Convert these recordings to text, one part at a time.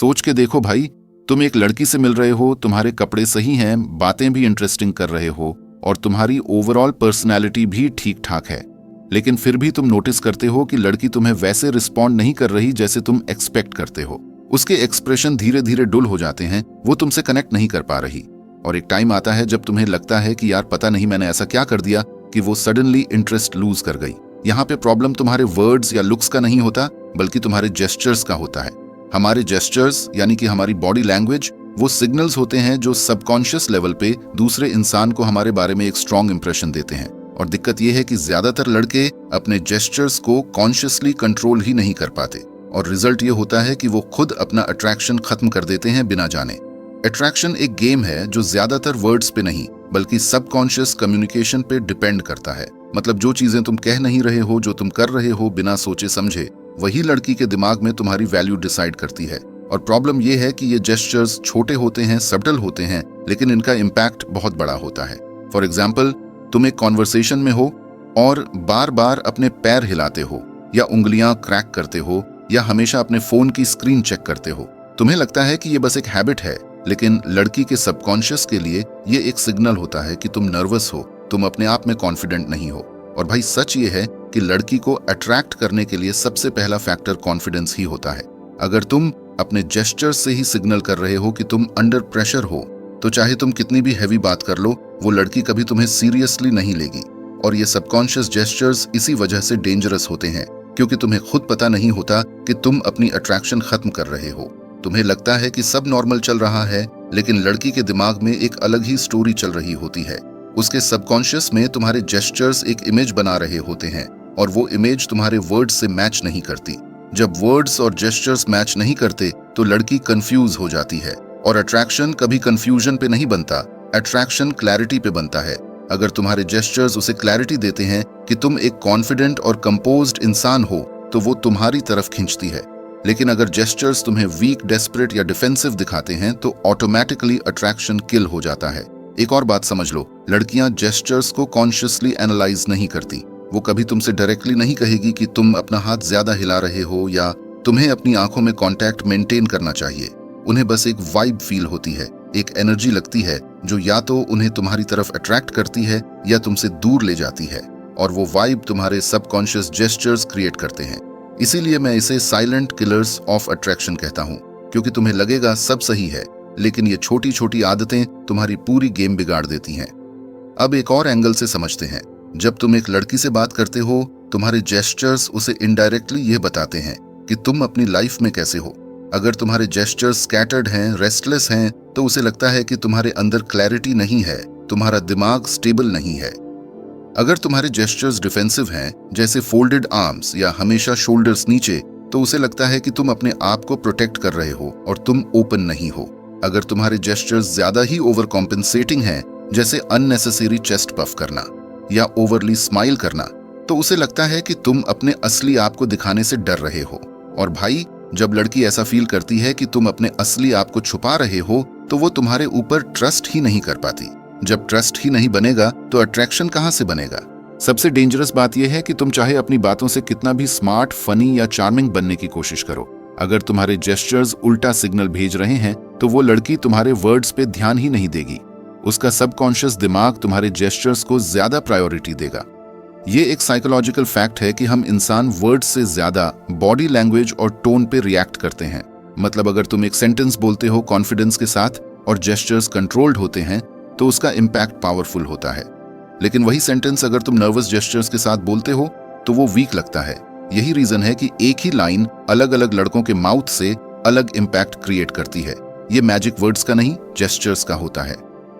सोच के देखो भाई, तुम एक लड़की से मिल रहे हो, तुम्हारे कपड़े सही हैं, बातें भी इंटरेस्टिंग कर रहे हो और तुम्हारी ओवरऑल पर्सनैलिटी भी ठीक ठाक है, लेकिन फिर भी तुम नोटिस करते हो कि लड़की तुम्हें वैसे रिस्पॉन्ड नहीं कर रही जैसे तुम एक्सपेक्ट करते हो। उसके एक्सप्रेशन धीरे धीरे डुल हो जाते हैं, वो तुमसे कनेक्ट नहीं कर पा रही और एक टाइम आता है जब तुम्हें लगता है कि यार पता नहीं मैंने ऐसा क्या कर दिया कि वो सडनली इंटरेस्ट लूज कर गई। यहाँ पे प्रॉब्लम तुम्हारे वर्ड्स या लुक्स का नहीं होता, बल्कि तुम्हारे जेस्चर्स का होता है। हमारे जेस्चर्स यानी कि हमारी बॉडी लैंग्वेज वो सिग्नल्स होते हैं जो सबकॉन्शियस लेवल पे दूसरे इंसान को हमारे बारे में एक स्ट्रॉन्ग इंप्रेशन देते हैं। और दिक्कत यह है कि ज्यादातर लड़के अपने जेस्चर्स को कॉन्शियसली कंट्रोल ही नहीं कर पाते और रिजल्ट ये होता है कि वो खुद अपना अट्रैक्शन खत्म कर देते हैं बिना जाने। अट्रैक्शन एक गेम है जो ज्यादातर वर्ड्स पे नहीं बल्कि सबकॉन्शियस कम्युनिकेशन पे डिपेंड करता है। मतलब जो चीजें तुम कह नहीं रहे हो, जो तुम कर रहे हो बिना सोचे समझे, वही लड़की के दिमाग में तुम्हारी वैल्यू डिसाइड करती है। और प्रॉब्लम यह है कि ये जेस्चर्स छोटे होते हैं, सब्टल होते हैं, लेकिन इनका इम्पैक्ट बहुत बड़ा होता है। फॉर एग्जाम्पल, तुम एक कॉन्वर्सेशन में हो और बार बार अपने पैर हिलाते हो या उंगलियां क्रैक करते हो या हमेशा अपने फोन की स्क्रीन चेक करते हो। तुम्हें लगता है कि ये बस एक हैबिट है, लेकिन लड़की के सबकॉन्शियस के लिए ये एक सिग्नल होता है कि तुम नर्वस हो, तुम अपने आप में कॉन्फिडेंट नहीं हो। और भाई सच ये है कि लड़की को अट्रैक्ट करने के लिए सबसे पहला फैक्टर कॉन्फिडेंस ही होता है। अगर तुम अपने जेस्चर्स से ही सिग्नल कर रहे हो कि तुम अंडर प्रेशर हो, तो चाहे तुम कितनी भी हैवी बात कर लो, वो लड़की कभी तुम्हें सीरियसली नहीं लेगी। और ये सबकॉन्शियस जेस्चर्स इसी वजह से डेंजरस होते हैं, क्योंकि तुम्हें खुद पता नहीं होता कि तुम अपनी अट्रैक्शन खत्म कर रहे हो। तुम्हें लगता है कि सब नॉर्मल चल रहा है, लेकिन लड़की के दिमाग में एक अलग ही स्टोरी चल रही होती है। उसके सबकॉन्शियस में तुम्हारे जेस्चर्स एक इमेज बना रहे होते हैं और वो इमेज तुम्हारे वर्ड्स से मैच नहीं करती। जब वर्ड्स और जेस्चर्स मैच नहीं करते तो लड़की कंफ्यूज हो जाती है। और अट्रैक्शन कभी कंफ्यूजन पे नहीं बनता, अट्रैक्शन क्लैरिटी पे बनता है। अगर तुम्हारे जेस्चर्स उसे क्लैरिटी देते हैं कि तुम एक कॉन्फिडेंट और कंपोज्ड इंसान हो, तो वो तुम्हारी तरफ खींचती है। लेकिन अगर जेस्चर्स तुम्हें वीक, डेस्परेट या डिफेंसिव दिखाते हैं, तो ऑटोमेटिकली अट्रैक्शन किल हो जाता है। एक और बात समझ लो, लड़कियां जेस्चर्स को कॉन्शियसली एनालाइज नहीं करती। वो कभी तुमसे डायरेक्टली नहीं कहेगी कि तुम अपना हाथ ज्यादा हिला रहे हो या तुम्हें अपनी आंखों में कांटेक्ट मेंटेन करना चाहिए। उन्हें बस एक वाइब फील होती है, एक एनर्जी लगती है जो या तो उन्हें तुम्हारी तरफ अट्रैक्ट करती है या तुमसे दूर ले जाती है। और वो वाइब तुम्हारे सबकॉन्शियस जेस्चर्स क्रिएट करते हैं। इसीलिए मैं इसे साइलेंट किलर्स ऑफ अट्रैक्शन कहता हूँ, क्योंकि तुम्हें लगेगा सब सही है, लेकिन ये छोटी छोटी आदतें तुम्हारी पूरी गेम बिगाड़ देती हैं। अब एक और एंगल से समझते हैं। जब तुम एक लड़की से बात करते हो, तुम्हारे जेस्चर्स उसे इनडायरेक्टली ये बताते हैं कि तुम अपनी लाइफ में कैसे हो। अगर तुम्हारे जेस्चर्स स्कैटर्ड हैं, रेस्टलेस हैं, तो उसे लगता है कि तुम्हारे अंदर क्लैरिटी नहीं है, तुम्हारा दिमाग स्टेबल नहीं है। अगर तुम्हारे जेस्चर्स डिफेंसिव हैं, जैसे फोल्डेड आर्म्स या हमेशा शोल्डर्स नीचे, तो उसे लगता है कि तुम अपने आप को प्रोटेक्ट कर रहे हो और तुम ओपन नहीं हो। अगर तुम्हारे जेस्चर्स ज्यादा ही ओवर कॉम्पेंसेटिंग हैं, जैसे अननेसेसरी चेस्ट पफ करना या ओवरली स्माइल करना, तो उसे लगता है कि तुम अपने असली आप को दिखाने से डर रहे हो। और भाई, जब लड़की ऐसा फील करती है कि तुम अपने असली आप को छुपा रहे हो, तो वो तुम्हारे ऊपर ट्रस्ट ही नहीं कर पाती। जब ट्रस्ट ही नहीं बनेगा तो अट्रैक्शन कहां से बनेगा? सबसे डेंजरस बात यह है कि तुम चाहे अपनी बातों से कितना भी स्मार्ट, फनी या चार्मिंग बनने की कोशिश करो, अगर तुम्हारे जेस्चर्स उल्टा सिग्नल भेज रहे हैं, तो वो लड़की तुम्हारे वर्ड्स पे ध्यान ही नहीं देगी। उसका सबकॉन्शियस दिमाग तुम्हारे जेस्चर्स को ज्यादा प्रायोरिटी देगा। ये एक साइकोलॉजिकल फैक्ट है कि हम इंसान वर्ड्स से ज्यादा बॉडी लैंग्वेज और टोन पे रिएक्ट करते हैं। मतलब अगर तुम एक सेंटेंस बोलते हो कॉन्फिडेंस के साथ और जेस्चर्स कंट्रोल्ड होते हैं, तो उसका इम्पैक्ट पावरफुल होता है। लेकिन वही सेंटेंस अगर तुम नर्वस जेस्चर्स के साथ बोलते हो, तो वो वीक लगता है। यही रीजन है कि एक ही लाइन अलग अलग लड़कों के माउथ से अलग इम्पैक्ट क्रिएट करती है। ये मैजिक वर्ड्स का नहीं, जेस्चर्स का होता है।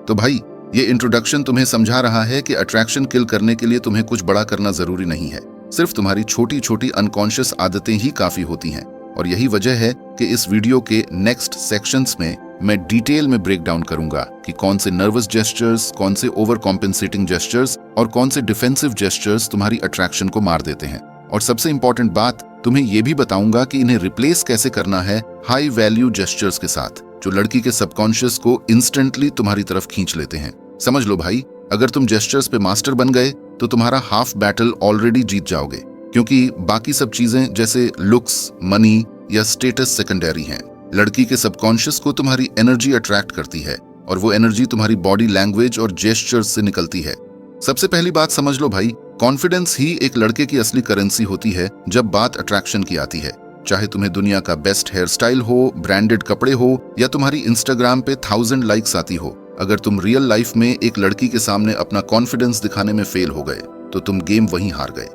तो भाई, ये इंट्रोडक्शन तुम्हें समझा रहा है कि अट्रैक्शन किल करने के लिए तुम्हें कुछ बड़ा करना जरूरी नहीं है। सिर्फ तुम्हारी छोटी छोटी अनकॉन्शियस आदतें ही काफी होती हैं। और यही वजह है कि इस वीडियो के नेक्स्ट सेक्शंस में मैं डिटेल में ब्रेक डाउन करूंगा कि कौन से नर्वस जेस्चर्स, कौन से ओवर कॉम्पेंसेटिंग जेस्चर्स और कौन से डिफेंसिव जेस्चर्स तुम्हारी अट्रैक्शन को मार देते हैं। और सबसे इंपॉर्टेंट बात, तुम्हें यह भी बताऊंगा कि इन्हें रिप्लेस कैसे करना है हाई वैल्यू जेस्चर्स के साथ, जो लड़की के सबकॉन्शियस को इंस्टेंटली तुम्हारी तरफ खींच लेते हैं। समझ लो भाई, अगर तुम जेस्चर्स पे मास्टर बन गए, तो तुम्हारा हाफ बैटल ऑलरेडी जीत जाओगे, क्योंकि बाकी सब चीजें जैसे लुक्स, मनी या स्टेटस सेकेंडरी हैं। लड़की के सबकॉन्शियस को तुम्हारी एनर्जी अट्रैक्ट करती है और वो एनर्जी तुम्हारी बॉडी लैंग्वेज और जेस्चर्स से निकलती है। सबसे पहली बात समझ लो भाई, कॉन्फिडेंस ही एक लड़के की असली करेंसी होती है जब बात अट्रैक्शन की आती है। चाहे तुम्हें दुनिया का बेस्ट हेयर स्टाइल हो, ब्रांडेड कपड़े हो या तुम्हारी इंस्टाग्राम पे 1000 लाइक्स आती हो, अगर तुम रियल लाइफ में एक लड़की के सामने अपना कॉन्फिडेंस दिखाने में फेल हो गए तो तुम गेम वहीं हार गए।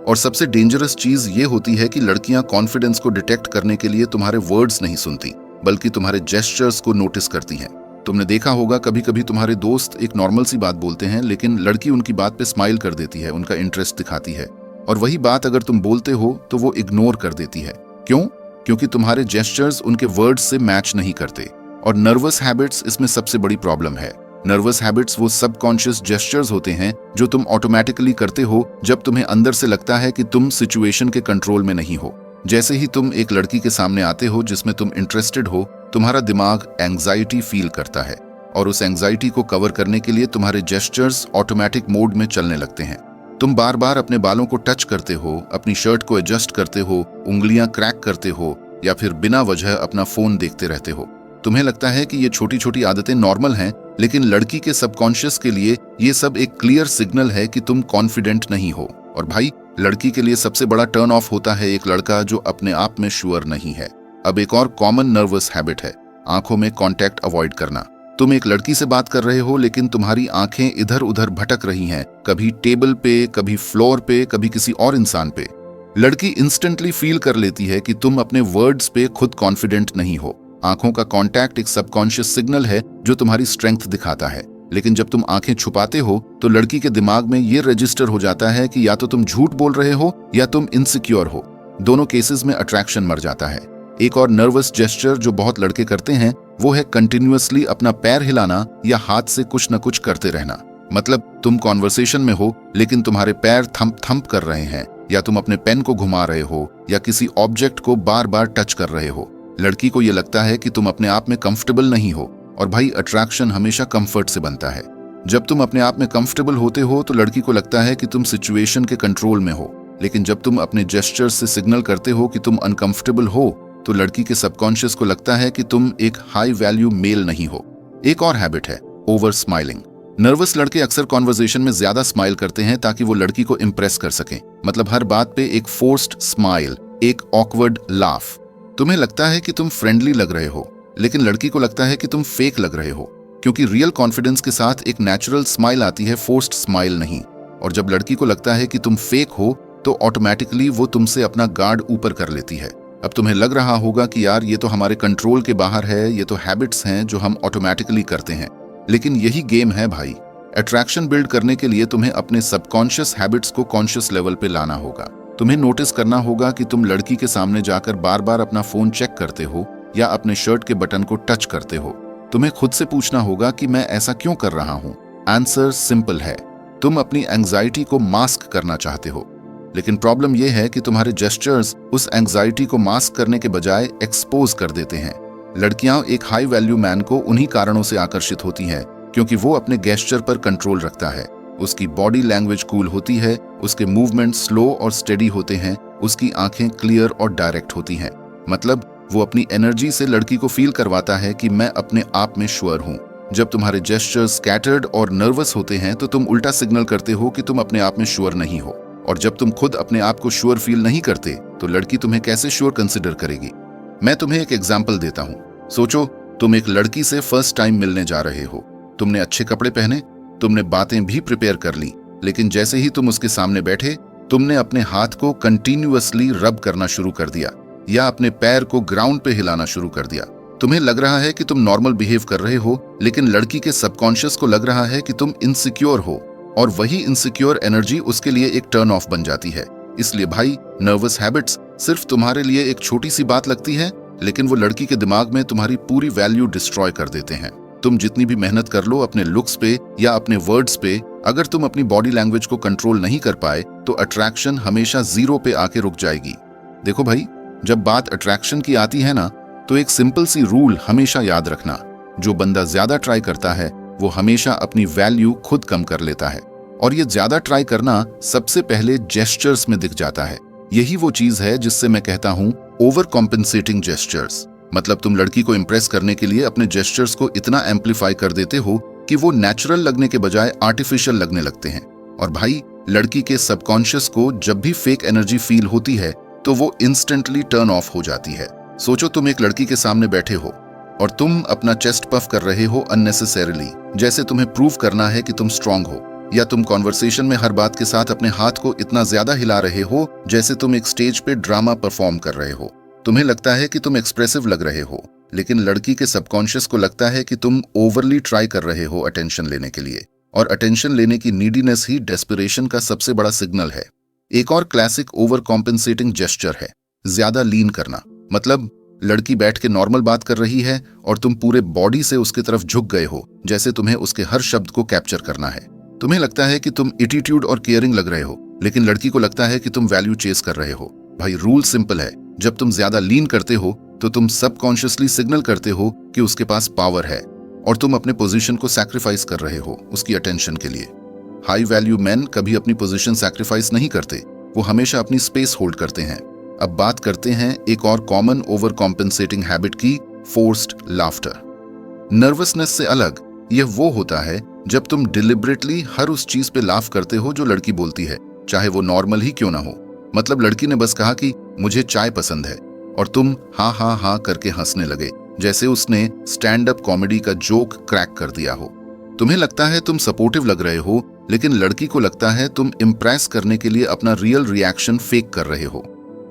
और सबसे डेंजरस चीज ये होती है कि लड़कियां कॉन्फिडेंस को डिटेक्ट करने के लिए तुम्हारे वर्ड्स नहीं सुनती बल्कि तुम्हारे जेस्चर्स को नोटिस करती हैं। तुमने देखा होगा कभी कभी तुम्हारे दोस्त एक नॉर्मल सी बात बोलते हैं लेकिन लड़की उनकी बात पे स्माइल कर देती है, उनका इंटरेस्ट दिखाती है, और वही बात अगर तुम बोलते हो तो वो इग्नोर कर देती है। क्यों? क्योंकि तुम्हारे जेस्चर्स उनके वर्ड्स से मैच नहीं करते। और नर्वस हैबिट्स इसमें सबसे बड़ी प्रॉब्लम है। नर्वस हैबिट्स वो सबकॉन्शियस जेस्चर्स होते हैं जो तुम ऑटोमेटिकली करते हो जब तुम्हें अंदर से लगता है कि तुम सिचुएशन के कंट्रोल में नहीं हो। जैसे ही तुम एक लड़की के सामने आते हो जिसमें तुम इंटरेस्टेड हो, तुम्हारा दिमाग एंजाइटी फील करता है और उस एंजाइटी को कवर करने के लिए तुम्हारे जेस्चर्स ऑटोमेटिक मोड में चलने लगते हैं। तुम बार बार अपने बालों को टच करते हो, अपनी शर्ट को एडजस्ट करते हो, उंगलियां क्रैक करते हो या फिर बिना वजह अपना फोन देखते रहते हो। तुम्हें लगता है कि ये छोटी छोटी आदतें नॉर्मल हैं, लेकिन लड़की के सबकॉन्शियस के लिए ये सब एक क्लियर सिग्नल है कि तुम कॉन्फिडेंट नहीं हो। और भाई, लड़की के लिए सबसे बड़ा टर्न ऑफ होता है एक लड़का जो अपने आप में श्योर नहीं है। अब एक और कॉमन नर्वस हैबिट है आंखों में कांटेक्ट अवॉइड करना। तुम एक लड़की से बात कर रहे हो लेकिन तुम्हारी आंखें इधर उधर भटक रही हैं, कभी टेबल पे, कभी फ्लोर पे, कभी किसी और इंसान पे। लड़की इंस्टेंटली फील कर लेती है कि तुम अपने वर्ड्स पे खुद कॉन्फिडेंट नहीं हो। आंखों का कांटेक्ट एक सबकॉन्शियस सिग्नल है जो तुम्हारी स्ट्रेंथ दिखाता है, लेकिन जब तुम आंखें छुपाते हो तो लड़की के दिमाग में ये रजिस्टर हो जाता है कि या तो तुम झूठ बोल रहे हो या तुम इनसिक्योर हो। दोनों केसेस में अट्रैक्शन मर जाता है। एक और नर्वस जेस्चर जो बहुत लड़के करते हैं वो है कंटिन्यूअसली अपना पैर हिलाना या हाथ से कुछ न कुछ करते रहना। मतलब तुम कॉन्वर्सेशन में हो लेकिन तुम्हारे पैर थंप थंप कर रहे हैं, या तुम अपने पेन को घुमा रहे हो या किसी ऑब्जेक्ट को बार बार टच कर रहे हो। लड़की को यह लगता है कि तुम अपने आप में कंफर्टेबल नहीं हो, और भाई अट्रैक्शन हमेशा कंफर्ट से बनता है। जब तुम अपने आप में कंफर्टेबल होते हो तो लड़की को लगता है कि तुम सिचुएशन के कंट्रोल में हो, लेकिन जब तुम अपने जेस्चर्स से सिग्नल करते हो कि तुम अनकंफर्टेबल हो तो लड़की के सबकॉन्शियस को लगता है कि तुम एक हाई वैल्यू मेल नहीं हो। एक और हैबिट है ओवर स्माइलिंग। नर्वस लड़के अक्सर कॉन्वर्सेशन में ज्यादा स्माइल करते हैं ताकि वो लड़की को इम्प्रेस कर सकें। मतलब हर बात पे एक फोर्स्ड स्माइल, एक ऑकवर्ड लाफ। तुम्हें लगता है कि तुम फ्रेंडली लग रहे हो, लेकिन लड़की को लगता है कि तुम फेक लग रहे हो, क्योंकि रियल कॉन्फिडेंस के साथ एक नेचुरल स्माइल आती है, फोर्स्ड स्माइल नहीं। और जब लड़की को लगता है कि तुम फेक हो तो ऑटोमेटिकली वो तुमसे अपना गार्ड ऊपर कर लेती है। अब तुम्हें लग रहा होगा कि यार ये तो हमारे कंट्रोल के बाहर है, ये तो हैबिट्स हैं जो हम ऑटोमेटिकली करते हैं, लेकिन यही गेम है भाई। अट्रैक्शन बिल्ड करने के लिए तुम्हें अपने सबकॉन्शियस हैबिट्स को कॉन्शियस लेवल पे लाना होगा। तुम्हें नोटिस करना होगा कि तुम लड़की के सामने जाकर बार बार अपना फोन चेक करते हो या अपने शर्ट के बटन को टच करते हो। तुम्हें खुद से पूछना होगा कि मैं ऐसा क्यों कर रहा हूं। आंसर सिंपल है, तुम अपनी एंजाइटी को मास्क करना चाहते हो। लेकिन प्रॉब्लम यह है कि तुम्हारे जेस्चर्स उस एंजाइटी को मास्क करने के बजाय एक्सपोज कर देते हैं। लड़कियां एक हाई वैल्यू मैन को उन्हीं कारणों से आकर्षित होती हैं क्योंकि वो अपने गेस्चर पर कंट्रोल रखता है, उसकी बॉडी लैंग्वेज कूल होती है, उसके मूवमेंट स्लो और स्टेडी होते हैं, उसकी आंखें क्लियर और डायरेक्ट होती हैं। मतलब वो अपनी एनर्जी से लड़की को फील करवाता है कि मैं अपने आप में श्योर हूं। जब तुम्हारे जेस्चर्स स्कैटर्ड और नर्वस होते हैं तो तुम उल्टा सिग्नल करते हो कि तुम अपने आप में श्योर नहीं हो। और जब तुम खुद अपने आप को श्योर फील नहीं करते तो लड़की तुम्हें कैसे श्योर कंसिडर करेगी। मैं तुम्हें एक एग्जाम्पल देता हूँ। सोचो तुम एक लड़की से फर्स्ट टाइम मिलने जा रहे हो। तुमने अच्छे कपड़े पहने, तुमने बातें भी प्रिपेयर कर ली, लेकिन जैसे ही तुम उसके सामने बैठे तुमने अपने हाथ को कंटिन्यूअसली रब करना शुरू कर दिया या अपने पैर को ग्राउंड पे हिलाना शुरू कर दिया। तुम्हें लग रहा है कि तुम नॉर्मल बिहेव कर रहे हो, लेकिन लड़की के सबकॉन्शियस को लग रहा है कि तुम इनसिक्योर हो, और वही इनसिक्योर एनर्जी उसके लिए एक टर्न ऑफ बन जाती है। इसलिए भाई, नर्वस हैबिट्स सिर्फ तुम्हारे लिए एक छोटी सी बात लगती है, लेकिन वो लड़की के दिमाग में तुम्हारी पूरी वैल्यू डिस्ट्रॉय कर देते हैं। तुम जितनी भी मेहनत कर लो अपने लुक्स पे या अपने वर्ड्स पे, अगर तुम अपनी बॉडी लैंग्वेज को कंट्रोल नहीं कर पाए तो अट्रैक्शन हमेशा जीरो पे आके रुक जाएगी। देखो भाई, जब बात अट्रैक्शन की आती है ना, तो एक सिंपल सी रूल हमेशा याद रखना, जो बंदा ज्यादा ट्राई करता है वो हमेशा अपनी वैल्यू खुद कम कर लेता है। और ये ज्यादा ट्राई करना सबसे पहले जेस्चर्स में दिख जाता है। यही वो चीज है जिससे मैं कहता हूं ओवर कॉम्पेंसेटिंग जेस्चर्स। मतलब तुम लड़की को इम्प्रेस करने के लिए अपने जेस्चर्स को इतना एम्पलीफाई कर देते हो कि वो नेचुरल लगने के बजाय आर्टिफिशियल लगने लगते हैं। और भाई, लड़की के सबकॉन्शियस को जब भी फेक एनर्जी फील होती है तो वो इंस्टेंटली टर्न ऑफ हो जाती है। सोचो, तुम एक लड़की के सामने बैठे हो और तुम अपना चेस्ट पफ कर रहे हो अननेसेसरीली, जैसे तुम्हें प्रूव करना है कि तुम स्ट्रांग हो, या तुम कॉन्वर्सेशन में हर बात के साथ अपने हाथ को इतना ज्यादा हिला रहे हो जैसे तुम एक स्टेज पे ड्रामा परफॉर्म कर रहे हो। तुम्हें लगता है कि तुम एक्सप्रेसिव लग रहे हो, लेकिन लड़की के सबकॉन्शियस को लगता है कि तुम ओवरली ट्राई कर रहे हो अटेंशन लेने के लिए, और अटेंशन लेने की नीडीनेस ही डेस्परेशन का सबसे बड़ा सिग्नल है। एक और क्लासिक ओवर कॉम्पेंसेटिंग जेस्चर है ज्यादा लीन करना। मतलब लड़की बैठ के नॉर्मल बात कर रही है और तुम पूरे बॉडी से उसकी तरफ झुक गए हो, जैसे तुम्हें उसके हर शब्द को कैप्चर करना है। तुम्हें लगता है कि तुम एटीट्यूड और केयरिंग लग रहे हो, लेकिन लड़की को लगता है कि तुम वैल्यू चेस कर रहे हो। भाई, रूल सिंपल है, जब तुम ज्यादा लीन करते हो तो तुम सबकॉन्शियसली सिग्नल करते हो कि उसके पास पावर है और तुम अपने पोजीशन को सैक्रिफाइस कर रहे हो उसकी अटेंशन के लिए। हाई वैल्यू मैन कभी अपनी पोजीशन सैक्रिफाइस नहीं करते, वो हमेशा अपनी स्पेस होल्ड करते हैं। अब बात करते हैं एक और कॉमन ओवर कॉम्पेंसेटिंग हैबिट की, फोर्स्ड लाफ्टर। नर्वसनेस से अलग यह वो होता है जब तुम डिलिबरेटली हर उस चीज पे लाफ करते हो जो लड़की बोलती है, चाहे वो नॉर्मल ही क्यों ना हो। मतलब लड़की ने बस कहा कि मुझे चाय पसंद है और तुम हाँ हाँ हाँ करके हंसने लगे, जैसे उसने स्टैंड अप कॉमेडी का जोक क्रैक कर दिया हो। तुम्हें लगता है तुम सपोर्टिव लग रहे हो, लेकिन लड़की को लगता है तुम इम्प्रेस करने के लिए अपना रियल रिएक्शन फेक कर रहे हो।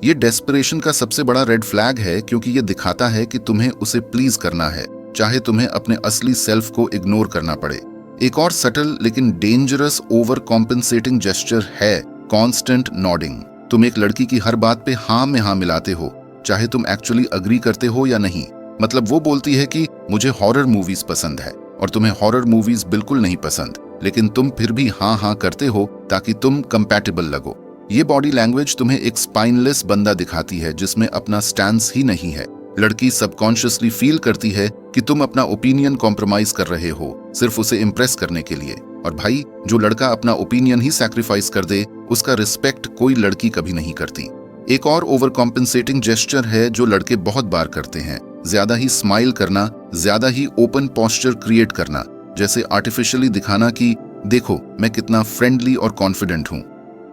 ये डेस्परेशन का सबसे बड़ा रेड फ्लैग है, क्योंकि ये दिखाता है कि तुम्हें उसे प्लीज करना है, चाहे तुम्हें अपने असली सेल्फ को इग्नोर करना पड़े। एक और सटल लेकिन डेंजरस ओवर कॉम्पेंसेटिंग जेस्चर है कॉन्स्टेंट नॉडिंग। तुम एक लड़की की हर बात पे हाँ में हाँ मिलाते हो, चाहे तुम एक्चुअली अग्री करते हो या नहीं। मतलब वो बोलती है कि मुझे हॉरर मूवीज पसंद है और तुम्हें हॉरर मूवीज बिल्कुल नहीं पसंद, लेकिन तुम फिर भी हाँ हाँ करते हो ताकि तुम कंपैटिबल लगो। ये बॉडी लैंग्वेज तुम्हें एक स्पाइनलेस बंदा दिखाती है जिसमें अपना स्टैंस ही नहीं है। लड़की सबकॉन्शियसली फील करती है कि तुम अपना ओपिनियन कॉम्प्रोमाइज कर रहे हो सिर्फ उसे इम्प्रेस करने के लिए। और भाई, जो लड़का अपना ओपिनियन ही सैक्रिफाइस कर दे उसका रिस्पेक्ट कोई लड़की कभी नहीं करती। एक और ओवर कॉम्पेंसेटिंग जेस्चर है जो लड़के बहुत बार करते हैं, ज्यादा ही स्माइल करना, ज्यादा ही ओपन पोस्चर क्रिएट करना, जैसे आर्टिफिशियली दिखाना कि देखो मैं कितना फ्रेंडली और कॉन्फिडेंट हूँ।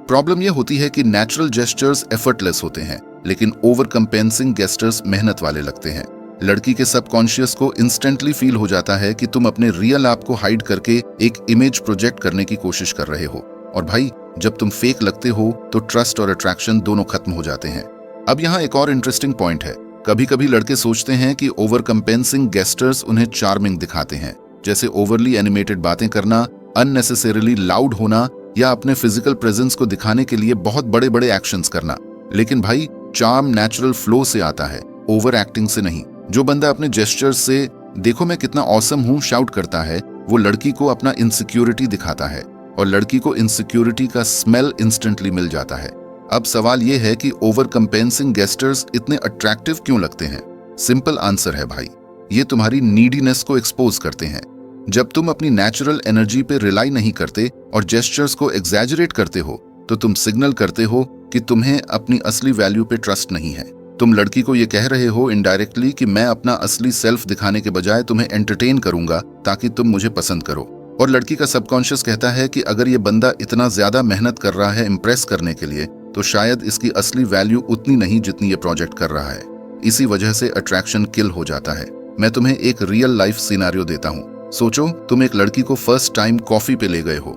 प्रॉब्लम यह होती है कि नेचुरल जेस्चर्स एफर्टलेस होते हैं, लेकिन ओवर कंपेंसिंग गेस्टर्स मेहनत वाले लगते हैं। लड़की के सबकॉन्शियस को इंस्टेंटली फील हो जाता है कि तुम अपने रियल आप को हाइड करके एक इमेज प्रोजेक्ट करने की कोशिश कर रहे हो। और भाई, जब तुम फेक लगते हो तो ट्रस्ट और अट्रैक्शन दोनों खत्म हो जाते हैं। अब यहाँ एक और इंटरेस्टिंग पॉइंट है। कभी कभी लड़के सोचते हैं कि ओवर कंपेंसिंग गेस्टर्स उन्हें चार्मिंग दिखाते हैं, जैसे ओवरली एनिमेटेड बातें करना, अननेसेसरीली लाउड होना या अपने फिजिकल प्रेजेंस को दिखाने के लिए बहुत बड़े बड़े एक्शंस करना। लेकिन भाई, चार्म नेचुरल फ्लो से आता है, ओवर एक्टिंग से नहीं। जो बंदा अपने जेस्चर्स से देखो मैं कितना ऑसम हूं शाउट करता है, वो लड़की को अपना इनसिक्योरिटी दिखाता है और लड़की को इनसिक्योरिटी का स्मेल इंस्टेंटली मिल जाता है। अब सवाल यह है कि ओवर कंपेंसिंग गेस्टर्स इतने अट्रैक्टिव क्यों लगते हैं? सिंपल आंसर है भाई, ये तुम्हारी नीडीनेस को एक्सपोज करते हैं। जब तुम अपनी नेचुरल एनर्जी पे रिलाई नहीं करते और जेस्चर्स को एग्जैजरेट करते हो तो तुम सिग्नल करते हो कि तुम्हें अपनी असली वैल्यू पे ट्रस्ट नहीं है। तुम लड़की को ये कह रहे हो इनडायरेक्टली कि मैं अपना असली सेल्फ दिखाने के बजाय तुम्हें एंटरटेन करूंगा ताकि तुम मुझे पसंद करो। और लड़की का सबकॉन्शियस कहता है कि अगर ये बंदा इतना ज्यादा मेहनत कर रहा है इम्प्रेस करने के लिए तो शायद इसकी असली वैल्यू उतनी नहीं जितनी ये प्रोजेक्ट कर रहा है। इसी वजह से अट्रैक्शन किल हो जाता है। मैं तुम्हें एक रियल लाइफ सिनेरियो देता हूँ। सोचो, तुम एक लड़की को फर्स्ट टाइम कॉफी पे ले गए हो।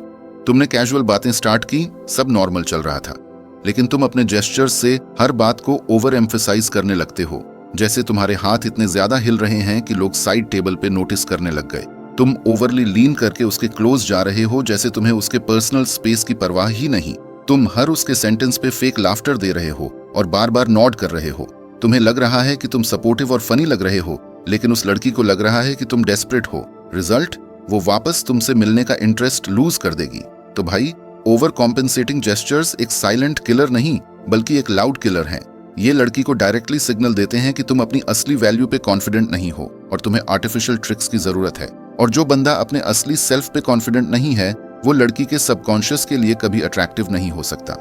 तुमने कैजुअल बातें स्टार्ट की, सब नॉर्मल चल रहा था, लेकिन तुम अपने जेस्चर्स से हर बात को ओवर एम्फेसाइज करने लगते हो, जैसे तुम्हारे हाथ इतने ज्यादा हिल रहे हैं कि लोग साइड टेबल पे नोटिस करने लग गए। तुम ओवरली लीन करके उसके क्लोज जा रहे हो, जैसे तुम्हें उसके पर्सनल स्पेस की परवाह ही नहीं। तुम हर उसके सेंटेंस पे फेक लाफ्टर दे रहे हो और बार बार नॉड कर रहे हो। तुम्हें लग रहा है कि तुम सपोर्टिव और फनी लग रहे हो, लेकिन उस लड़की को लग रहा है कि तुम डेस्परेट हो। रिजल्ट, वो वापस तुमसे मिलने का इंटरेस्ट लूज कर देगी। तो भाई, ओवर कॉम्पेंसेटिंग जेस्चर्स एक साइलेंट किलर नहीं बल्कि एक लाउड किलर हैं। ये लड़की को डायरेक्टली सिग्नल देते हैं कि तुम अपनी असली वैल्यू पे कॉन्फिडेंट नहीं हो और तुम्हें आर्टिफिशियल ट्रिक्स की जरूरत है। और जो बंदा अपने असली सेल्फ पे कॉन्फिडेंट नहीं है वो लड़की के सबकॉन्शियस के लिए कभी अट्रैक्टिव नहीं हो सकता।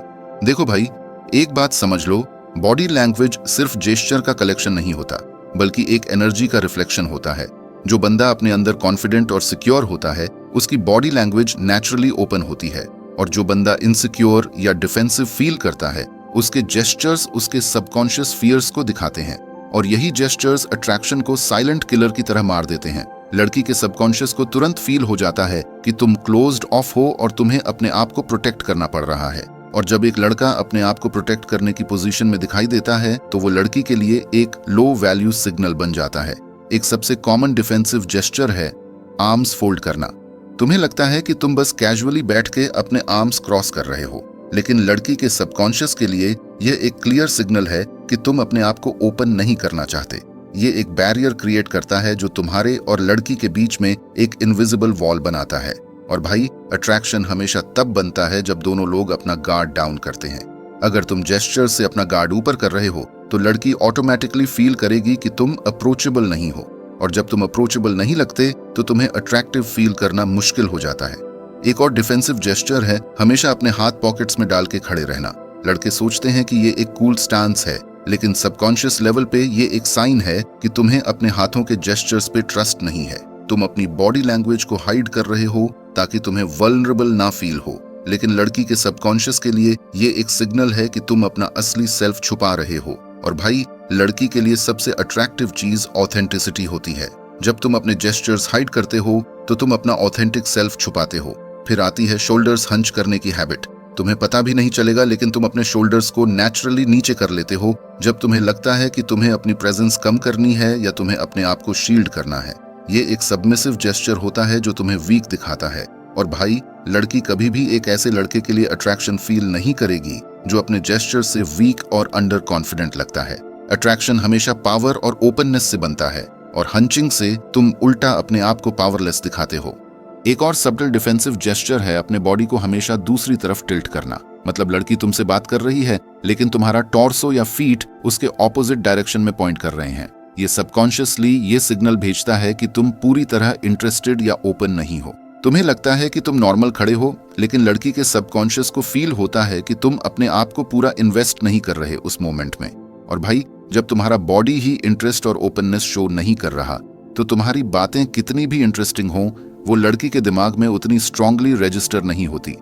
देखो भाई, एक बात समझ लो, बॉडी लैंग्वेज सिर्फ जेस्चर का कलेक्शन नहीं होता, बल्कि एक एनर्जी का रिफ्लेक्शन होता है। जो बंदा अपने अंदर कॉन्फिडेंट और सिक्योर होता है, उसकी बॉडी लैंग्वेज नेचुरली ओपन होती है, और जो बंदा इनसिक्योर या डिफेंसिव फील करता है, उसके जेस्चर्स उसके सबकॉन्शियस फियर्स को दिखाते हैं, और यही जेस्चर्स अट्रैक्शन को साइलेंट किलर की तरह मार देते हैं। लड़की के सबकॉन्शियस को तुरंत फील हो जाता है कि तुम क्लोज्ड ऑफ हो और तुम्हें अपने आप को प्रोटेक्ट करना पड़ रहा है। और जब एक लड़का अपने आप को प्रोटेक्ट करने की पोजीशन में दिखाई देता है, तो वो लड़की के लिए एक लो वैल्यू सिग्नल बन जाता है। एक सबसे कॉमन डिफेंसिव जेस्चर है आर्म्स फोल्ड करना। तुम्हें लगता है कि तुम बस कैजुअली बैठ के अपने आर्म्स क्रॉस कर रहे हो, लेकिन लड़की के सबकॉन्शियस के लिए यह एक क्लियर सिग्नल है कि तुम अपने आप को ओपन नहीं करना चाहते। ये एक बैरियर क्रिएट करता है जो तुम्हारे और लड़की के बीच में एक इनविजिबल वॉल बनाता है। और भाई, अट्रैक्शन हमेशा तब बनता है जब दोनों लोग अपना गार्ड डाउन करते हैं। अगर तुम जेस्चर से अपना गार्ड ऊपर कर रहे हो, तो लड़की ऑटोमेटिकली फील करेगी कि तुम अप्रोचेबल नहीं हो, और जब तुम अप्रोचेबल नहीं लगते तो तुम्हें अट्रैक्टिव फील करना मुश्किल हो जाता है। एक और डिफेंसिव जेस्चर है हमेशा अपने हाथ पॉकेट्स में डाल के खड़े रहना। लड़के सोचते हैं कि ये एक कूल स्टांस है, लेकिन सबकॉन्शियस लेवल पे ये एक साइन है कि तुम्हें अपने हाथों के जेस्चर्स पे ट्रस्ट नहीं है। तुम अपनी बॉडी लैंग्वेज को हाइड कर रहे हो ताकि तुम्हें वल्नरेबल ना फील हो, लेकिन लड़की के सबकॉन्शियस के लिए ये एक सिग्नल है कि तुम अपना असली सेल्फ छुपा रहे हो। और भाई, लड़की के लिए सबसे अट्रैक्टिव चीज ऑथेंटिसिटी होती है। जब तुम अपने जेस्चर्स हाइड करते हो तो तुम अपना ऑथेंटिक सेल्फ छुपाते हो। फिर आती है शोल्डर्स हंच करने की हैबिट। तुम्हें पता भी नहीं चलेगा, लेकिन तुम अपने शोल्डर्स को नेचुरली नीचे कर लेते हो जब तुम्हें लगता है कि तुम्हें अपनी प्रेजेंस कम करनी है या तुम्हें अपने आप को शील्ड करना है। ये एक सबमिसिव जेस्चर होता है जो तुम्हें वीक दिखाता है। और भाई, लड़की कभी भी एक ऐसे लड़के के लिए अट्रैक्शन फील नहीं करेगी जो अपने जेस्चर से वीक और अंडर कॉन्फिडेंट लगता है। अट्रैक्शन हमेशा पावर और ओपननेस से बनता है, और हंचिंग से तुम उल्टा अपने आप को पावरलेस दिखाते हो। एक और सबटल डिफेंसिव जेस्चर है अपने बॉडी को हमेशा दूसरी तरफ टिल्ट करना। मतलब लड़की तुमसे बात कर रही है, लेकिन तुम्हारा टॉर्सो या फीट उसके ऑपोजिट डायरेक्शन में पॉइंट कर रहे हैं। ये सबकॉन्शियसली ये सिग्नल भेजता है कि तुम पूरी तरह इंटरेस्टेड या ओपन नहीं हो। तुम्हें लगता है कि तुम नॉर्मल खड़े हो, लेकिन लड़की के सबकॉन्शियस को फील होता है कि तुम अपने आप को पूरा इन्वेस्ट नहीं कर रहे उस मोमेंट में। और भाई, जब तुम्हारा बॉडी ही इंटरेस्ट और ओपननेस शो नहीं कर रहा, तो तुम्हारी बातें कितनी भी इंटरेस्टिंग हो, वो लड़की के दिमाग में उतनी स्ट्रांगली रजिस्टर नहीं होती।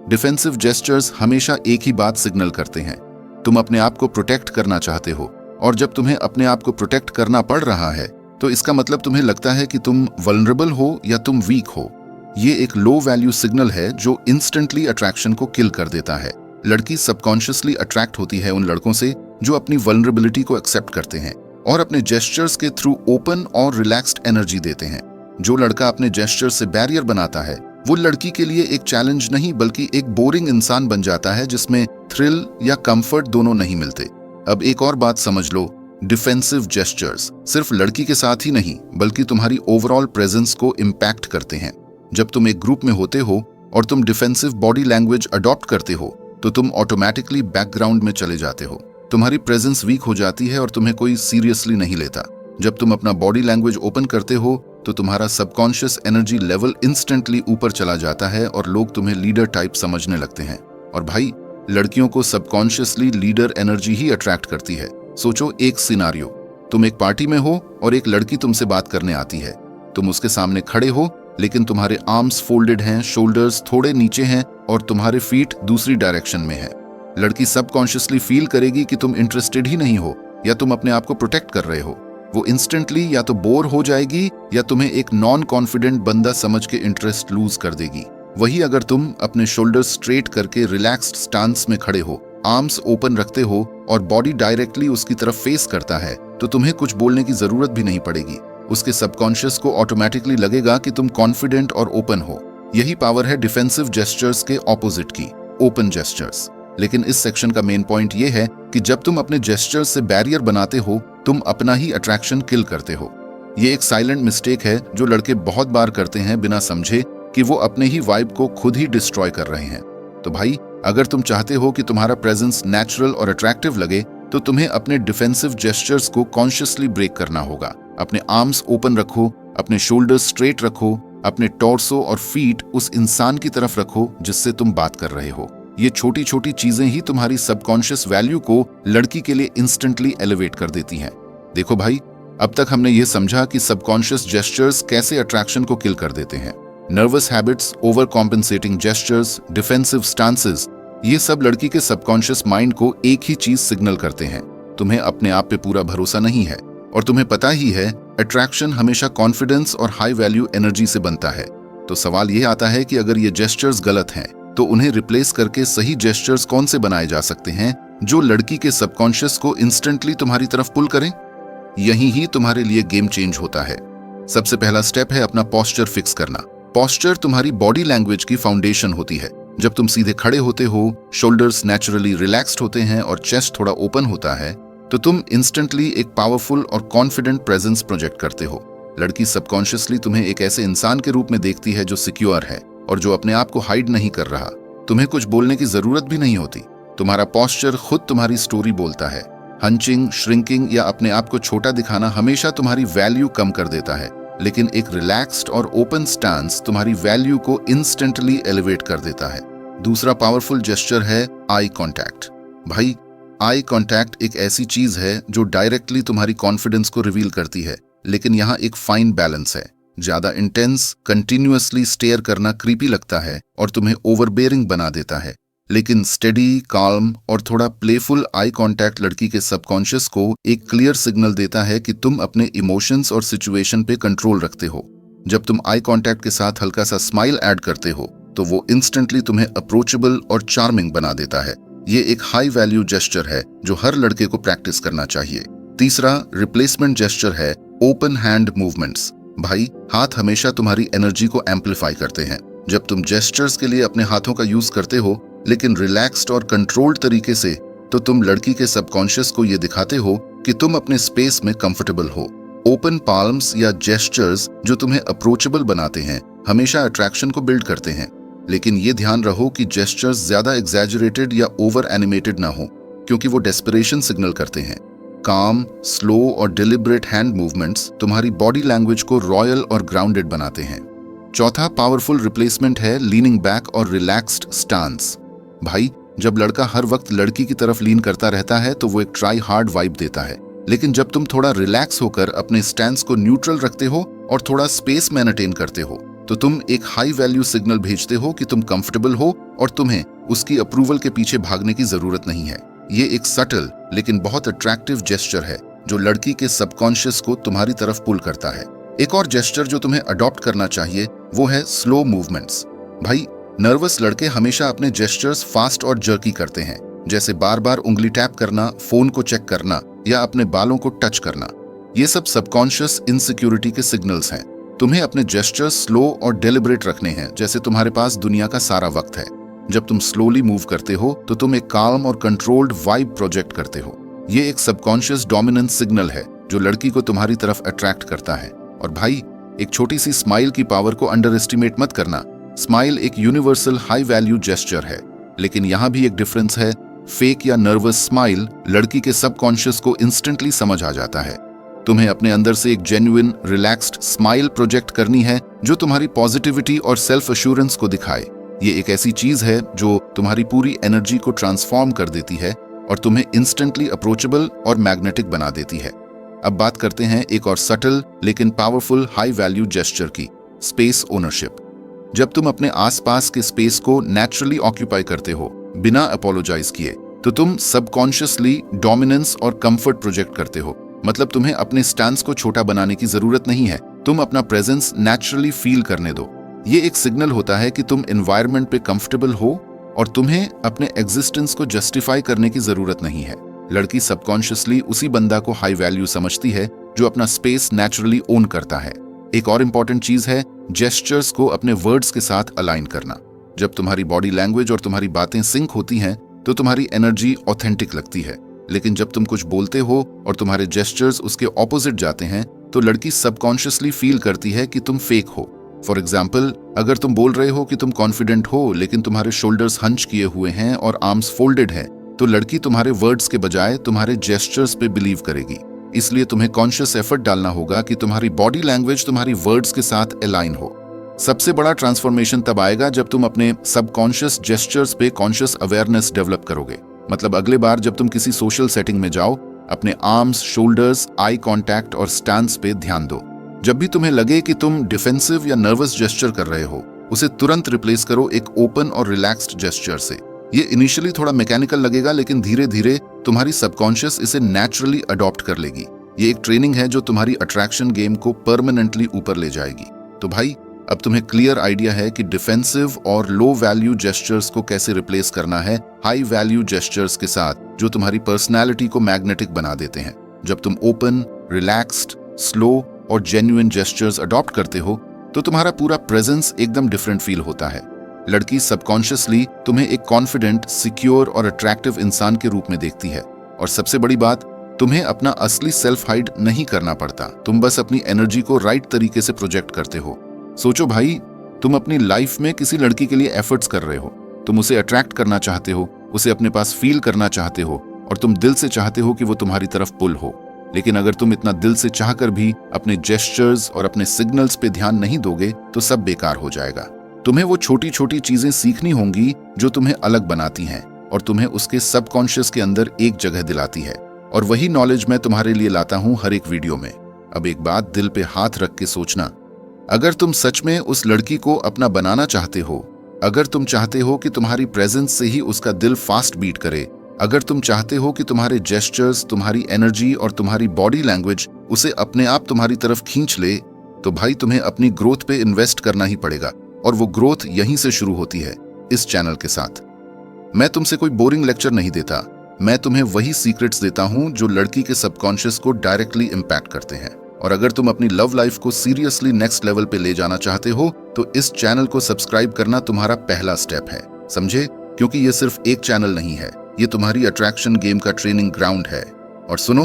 डिफेंसिव जेस्चर्स हमेशा एक ही बात सिग्नल करते हैं, तुम अपने आप को प्रोटेक्ट करना चाहते हो, और जब तुम्हें अपने आप को प्रोटेक्ट करना पड़ रहा है, तो इसका मतलब तुम्हें लगता है कि तुम वल्नरेबल हो या तुम वीक हो। ये एक लो वैल्यू सिग्नल है जो इंस्टेंटली अट्रैक्शन को किल कर देता है। लड़की सबकॉन्शियसली अट्रैक्ट होती है उन लड़कों से जो अपनी वल्नरेबिलिटी को एक्सेप्ट करते हैं और अपने जेस्चर्स के थ्रू ओपन और रिलैक्स्ड एनर्जी देते हैं। जो लड़का अपने जेस्चर से बैरियर बनाता है, वो लड़की के लिए एक चैलेंज नहीं बल्कि एक बोरिंग इंसान बन जाता है जिसमें थ्रिल या कंफर्ट दोनों नहीं मिलते। अब एक और बात समझ लो, डिफेंसिव जेस्चर्स सिर्फ लड़की के साथ ही नहीं बल्कि तुम्हारी ओवरऑल प्रेजेंस को इम्पैक्ट करते हैं। जब तुम एक ग्रुप में होते हो और तुम डिफेंसिव बॉडी लैंग्वेज अडॉप्ट करते हो, तो तुम ऑटोमेटिकली बैकग्राउंड में चले जाते हो। तुम्हारी प्रेजेंस वीक हो जाती है और तुम्हें कोई सीरियसली नहीं लेता। जब तुम अपना बॉडी लैंग्वेज ओपन करते हो, तो तुम्हारा सबकॉन्शियस एनर्जी लेवल इंस्टेंटली ऊपर चला जाता है और लोग तुम्हें लीडर टाइप समझने लगते हैं। और भाई, लड़कियों को सबकॉन्शियसली लीडर एनर्जी ही अट्रैक्ट करती है। सोचो एक सिनारियो, तुम एक पार्टी में हो और एक लड़की तुमसे बात करने आती है। तुम उसके सामने खड़े हो, लेकिन तुम्हारे आर्म्स फोल्डेड हैं, शोल्डर्स थोड़े नीचे हैं और तुम्हारे फीट दूसरी डायरेक्शन में है। लड़की सबकॉन्शियसली फील करेगी कि तुम इंटरेस्टेड ही नहीं हो या तुम अपने आप को प्रोटेक्ट कर रहे हो। वो इंस्टेंटली या तो बोर हो जाएगी या तुम्हें एक नॉन कॉन्फिडेंट बंदा समझ के इंटरेस्ट लूज कर देगी। वही अगर तुम अपने शोल्डर स्ट्रेट करके रिलैक्स्ड स्टांस में खड़े हो, आर्म्स ओपन रखते हो और बॉडी डायरेक्टली उसकी तरफ फेस करता है, तो तुम्हें कुछ बोलने की जरूरत भी नहीं पड़ेगी। उसके सबकॉन्शियस को ऑटोमेटिकली लगेगा कि तुम कॉन्फिडेंट और ओपन हो। यही पावर है डिफेंसिव जेस्चर्स के ऑपोजिट की, ओपन जेस्चर्स। लेकिन इस सेक्शन का मेन पॉइंट ये है कि जब तुम अपने जेस्चर्स से बैरियर बनाते हो, तुम अपना ही अट्रैक्शन किल करते हो। ये एक साइलेंट मिस्टेक है जो लड़के बहुत बार करते हैं बिना समझे कि वो अपने ही वाइब को खुद ही डिस्ट्रॉय कर रहे हैं। तो भाई, अगर तुम चाहते हो कि तुम्हारा प्रेजेंस नेचुरल और अट्रैक्टिव लगे, तो तुम्हें अपने डिफेंसिव जेस्चर्स को कॉन्शियसली ब्रेक करना होगा। अपने आर्म्स ओपन रखो, अपने शोल्डर्स स्ट्रेट रखो, अपने टॉर्सो और फीट उस इंसान की तरफ रखो जिससे तुम बात कर रहे हो। ये छोटी छोटी चीजें ही तुम्हारी सबकॉन्शियस वैल्यू को लड़की के लिए इंस्टेंटली एलिवेट कर देती हैं। देखो भाई, अब तक हमने ये समझा कि सबकॉन्शियस जेस्चर्स कैसे अट्रैक्शन को किल कर देते हैं। Nervous habits, over compensating gestures, defensive stances, ये सब लड़की के सबकॉन्शियस माइंड को एक ही चीज सिग्नल करते हैं, तुम्हें अपने आप पे पूरा भरोसा नहीं है। और तुम्हें पता ही है अट्रैक्शन हमेशा कॉन्फिडेंस और हाई वैल्यू एनर्जी से बनता है। तो सवाल ये आता है कि अगर ये जेस्चर्स गलत हैं तो उन्हें रिप्लेस करके सही जेस्चर्स कौन से बनाए जा सकते हैं जो लड़की के सबकॉन्शियस को इंस्टेंटली तुम्हारी तरफ पुल करें। यही ही तुम्हारे लिए गेम चेंज होता है। सबसे पहला स्टेप है अपना पोस्चर फिक्स करना। पोस्चर तुम्हारी बॉडी लैंग्वेज की फाउंडेशन होती है। जब तुम सीधे खड़े होते हो, शोल्डर्स नेचुरली रिलैक्स्ड होते हैं और चेस्ट थोड़ा ओपन होता है, तो तुम इंस्टेंटली एक पावरफुल और कॉन्फिडेंट प्रेजेंस प्रोजेक्ट करते हो। लड़की सबकॉन्शियसली तुम्हें एक ऐसे इंसान के रूप में देखती है जो सिक्योर है और जो अपने आप को हाइड नहीं कर रहा। तुम्हें कुछ बोलने की जरूरत भी नहीं होती, तुम्हारा पोस्चर खुद तुम्हारी स्टोरी बोलता है। हंचिंग, श्रिंकिंग या अपने आप को छोटा दिखाना हमेशा तुम्हारी वैल्यू कम कर देता है, लेकिन एक रिलैक्स्ड और ओपन स्टांस तुम्हारी वैल्यू को इंस्टेंटली एलिवेट कर देता है। दूसरा पावरफुल जेस्चर है आई कॉन्टैक्ट। भाई, आई कॉन्टैक्ट एक ऐसी चीज है जो डायरेक्टली तुम्हारी कॉन्फिडेंस को रिवील करती है, लेकिन यहाँ एक फाइन बैलेंस है। ज्यादा इंटेंस, कंटिन्यूअसली स्टेयर करना क्रीपी लगता है और तुम्हें ओवरबेयरिंग बना देता है, लेकिन स्टेडी, काल्म और थोड़ा प्लेफुल आई कांटेक्ट लड़की के सबकॉन्शियस को एक क्लियर सिग्नल देता है कि तुम अपने इमोशंस और सिचुएशन पे कंट्रोल रखते हो। जब तुम आई कांटेक्ट के साथ हल्का सा स्माइल ऐड करते हो तो वो इंस्टेंटली तुम्हें अप्रोचेबल और चार्मिंग बना देता है। ये एक हाई वैल्यू जेस्चर है जो हर लड़के को प्रैक्टिस करना चाहिए। तीसरा रिप्लेसमेंट जेस्चर है ओपन हैंड मूवमेंट्स। भाई, हाथ हमेशा तुम्हारी एनर्जी को एम्पलीफाई करते हैं। जब तुम जेस्चर्स के लिए अपने हाथों का यूज करते हो, लेकिन रिलैक्स्ड और कंट्रोल्ड तरीके से, तो तुम लड़की के सबकॉन्शियस को ये दिखाते हो कि तुम अपने स्पेस में कंफर्टेबल हो। ओपन पाल्म्स या जेस्चर्स जो तुम्हें अप्रोचेबल बनाते हैं हमेशा अट्रैक्शन को बिल्ड करते हैं, लेकिन ये ध्यान रहो कि जेस्चर्स ज्यादा एग्जैजरेटेड या ओवर एनिमेटेड ना हो, क्योंकि वो डेस्परेशन सिग्नल करते हैं। काम, स्लो और डिलिबरेट हैंड मूवमेंट्स तुम्हारी बॉडी लैंग्वेज को रॉयल और ग्राउंडेड बनाते हैं। चौथा पावरफुल रिप्लेसमेंट है लीनिंग बैक और रिलैक्स्ड स्टांस। भाई, जब लड़का हर वक्त लड़की की तरफ लीन करता रहता है तो वो एक ट्राई हार्ड वाइब देता है, लेकिन जब तुम थोड़ा रिलैक्स होकर अपने स्टैंस को न्यूट्रल रखते हो और थोड़ा स्पेस मेंटेन करते हो, तो तुम एक हाई वैल्यू सिग्नल भेजते हो कि तुम कंफर्टेबल हो और तुम्हें उसकी अप्रूवल के पीछे भागने की जरूरत नहीं है। ये एक सटल लेकिन बहुत अट्रैक्टिव जेस्चर है जो लड़की के सबकॉन्शियस को तुम्हारी तरफ पुल करता है। एक और जेस्चर जो तुम्हें अडॉप्ट करना चाहिए वो है स्लो मूवमेंट्स। भाई, नर्वस लड़के हमेशा अपने जेस्चर्स फास्ट और जर्की करते हैं, जैसे बार बार उंगली टैप करना, फोन को चेक करना या अपने बालों को टच करना। ये सब सबकॉन्शियस इनसिक्योरिटी के सिग्नल्स हैं। तुम्हें अपने जेस्चर्स स्लो और डेलिबरेट रखने हैं, जैसे तुम्हारे पास दुनिया का सारा वक्त है। जब तुम स्लोली मूव करते हो तो तुम एक काम और कंट्रोल्ड वाइब प्रोजेक्ट करते हो। ये एक सबकॉन्शियस डोमिनेंस सिग्नल है जो लड़की को तुम्हारी तरफ अट्रैक्ट करता है। और भाई, एक छोटी सी स्माइल की पावर को अंडर एस्टिमेट मत करना। स्माइल एक यूनिवर्सल हाई वैल्यू जेस्चर है, लेकिन यहाँ भी एक डिफरेंस है। फेक या नर्वस स्माइल लड़की के सबकॉन्शियस को इंस्टेंटली समझ आ जाता है। तुम्हें अपने अंदर से एक जेन्युइन रिलैक्स्ड स्माइल प्रोजेक्ट करनी है जो तुम्हारी पॉजिटिविटी और सेल्फ एश्योरेंस को दिखाए। ये एक ऐसी चीज है जो तुम्हारी पूरी एनर्जी को ट्रांसफॉर्म कर देती है और तुम्हें इंस्टेंटली अप्रोचेबल और मैग्नेटिक बना देती है। अब बात करते हैं एक और सटल लेकिन पावरफुल हाई वैल्यू जेस्चर की, स्पेस ओनरशिप। जब तुम अपने आसपास के स्पेस को नेचुरली ऑक्यूपाई करते हो बिना अपोलोजाइज किए, तो तुम सबकॉन्शियसली डोमिनेंस और कंफर्ट प्रोजेक्ट करते हो। मतलब तुम्हें अपने स्टैंस को छोटा बनाने की जरूरत नहीं है, तुम अपना प्रेजेंस नेचुरली फील करने दो। ये एक सिग्नल होता है कि तुम एनवायरनमेंट पे कंफर्टेबल हो और तुम्हें अपने एग्जिस्टेंस को जस्टिफाई करने की जरूरत नहीं है। लड़की सबकॉन्शियसली उसी बंदा को हाई वैल्यू समझती है जो अपना स्पेस नेचुरली ओन करता है। एक और इम्पॉर्टेंट चीज है जेस्चर्स को अपने वर्ड्स के साथ अलाइन करना। जब तुम्हारी बॉडी लैंग्वेज और तुम्हारी बातें सिंक होती हैं तो तुम्हारी एनर्जी ऑथेंटिक लगती है, लेकिन जब तुम कुछ बोलते हो और तुम्हारे जेस्चर्स उसके ऑपोजिट जाते हैं तो लड़की सबकॉन्शियसली फील करती है कि तुम फेक हो। फॉर एग्जाम्पल, अगर तुम बोल रहे हो कि तुम कॉन्फिडेंट हो लेकिन तुम्हारे शोल्डर्स हंच किए हुए हैं और आर्म्स फोल्डेड हैं, तो लड़की तुम्हारे वर्ड्स के बजाय तुम्हारे जेस्चर्स पे बिलीव करेगी। इसलिए तुम्हें कॉन्शियस एफर्ट डालना होगा कि तुम्हारी बॉडी लैंग्वेज तुम्हारी वर्ड्स के साथ अलाइन हो। सबसे बड़ा ट्रांसफॉर्मेशन तब आएगा जब तुम अपने सबकॉन्शियस जेस्चर्स पे कॉन्शियस अवेयरनेस डेवलप करोगे। मतलब अगले बार जब तुम किसी सोशल सेटिंग में जाओ अपने आर्म्स, शोल्डर्स, आई कांटेक्ट और स्टैंस पे ध्यान दो। जब भी तुम्हें लगे कि तुम डिफेंसिव या नर्वस जेस्चर कर रहे हो, उसे तुरंत रिप्लेस करो एक ओपन और रिलैक्स्ड जेस्चर से। ये इनिशियली थोड़ा मैकेनिकल लगेगा, लेकिन धीरे धीरे तुम्हारी सबकॉन्शियस इसे नेचुरली अडॉप्ट कर लेगी। ये एक ट्रेनिंग है जो तुम्हारी अट्रैक्शन गेम को परमानेंटली ऊपर ले जाएगी। तो भाई, अब तुम्हें क्लियर आइडिया है कि डिफेंसिव और लो वैल्यू जेस्चर्स को कैसे रिप्लेस करना है हाई वैल्यू जेस्चर्स के साथ, जो तुम्हारी पर्सनैलिटी को मैग्नेटिक बना देते हैं। जब तुम ओपन, रिलैक्स्ड, स्लो और जेन्युइन जेस्चर्स अडॉप्ट करते हो तो तुम्हारा पूरा प्रेजेंस एकदम डिफरेंट फील होता है। लड़की सबकॉन्शियसली तुम्हें एक कॉन्फिडेंट, सिक्योर और अट्रैक्टिव इंसान के रूप में देखती है। और सबसे बड़ी बात, तुम्हें अपना असली सेल्फ हाइड नहीं करना पड़ता। तुम बस अपनी एनर्जी को राइट तरीके से प्रोजेक्ट करते हो। सोचो भाई, तुम अपनी लाइफ में किसी लड़की के लिए एफर्ट्स कर रहे हो। तुम उसे अट्रैक्ट करना चाहते हो, उसे अपने पास फील करना चाहते हो और तुम दिल से चाहते हो कि वो तुम्हारी तरफ पुल हो। लेकिन अगर तुम इतना दिल से चाहकर भी अपने जेस्चर्स और अपने सिग्नल्स पे ध्यान नहीं दोगे तो सब बेकार हो जाएगा। तुम्हें वो छोटी छोटी चीजें सीखनी होंगी जो तुम्हें अलग बनाती हैं और तुम्हें उसके सबकॉन्शियस के अंदर एक जगह दिलाती है। और वही नॉलेज मैं तुम्हारे लिए लाता हूं हर एक वीडियो में। अब एक बात दिल पे हाथ रख के सोचना, अगर तुम सच में उस लड़की को अपना बनाना चाहते हो, अगर तुम चाहते हो कि तुम्हारी प्रेजेंस से ही उसका दिल फास्ट बीट करे, अगर तुम चाहते हो कि तुम्हारे जेस्चर्स, तुम्हारी एनर्जी और तुम्हारी बॉडी लैंग्वेज उसे अपने आप तुम्हारी तरफ खींच ले, तो भाई तुम्हें अपनी ग्रोथ पे इन्वेस्ट करना ही पड़ेगा। और वो ग्रोथ यहीं से शुरू होती है, इस चैनल के साथ। मैं तुमसे कोई बोरिंग लेक्चर नहीं देता, मैं तुम्हें वही सीक्रेट्स देता हूं जो लड़की के सबकॉन्शियस को डायरेक्टली इम्पैक्ट करते हैं। और अगर तुम अपनी लव लाइफ को सीरियसली नेक्स्ट लेवल पे ले जाना चाहते हो तो इस चैनल को सब्सक्राइब करना तुम्हारा पहला स्टेप है, समझे? क्योंकि ये सिर्फ एक चैनल नहीं है, ये तुम्हारी अट्रैक्शन गेम का ट्रेनिंग ग्राउंड है। और सुनो,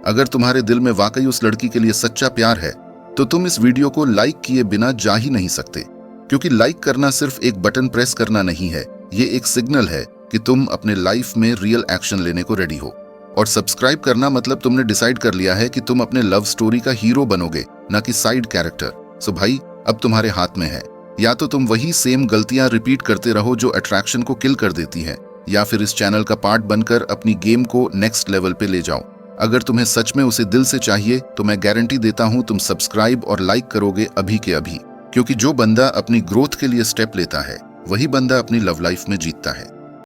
अगर तुम्हारे दिल में वाकई उस लड़की के लिए सच्चा प्यार है तो तुम इस वीडियो को लाइक किए बिना जा ही नहीं सकते। क्योंकि लाइक करना सिर्फ एक बटन प्रेस करना नहीं है, ये एक सिग्नल है कि तुम अपने लाइफ में रियल एक्शन लेने को रेडी हो। और सब्सक्राइब करना मतलब तुमने डिसाइड कर लिया है कि तुम अपने लव स्टोरी का हीरो बनोगे, ना कि साइड कैरेक्टर। सो भाई, अब तुम्हारे हाथ में है, या तो तुम वही सेम गलतियां रिपीट करते रहो जो अट्रैक्शन को किल कर देती हैं, या फिर इस चैनल का पार्ट बनकर अपनी गेम को नेक्स्ट लेवल पे ले जाओ। अगर तुम्हें सच में उसे दिल से चाहिए तो मैं गारंटी देता हूं तुम सब्सक्राइब और लाइक करोगे अभी के अभी। क्योंकि जो बंदा अपनी ग्रोथ के लिए स्टेप लेता है, वही बंदा अपनी लव लाइफ में जीतता है।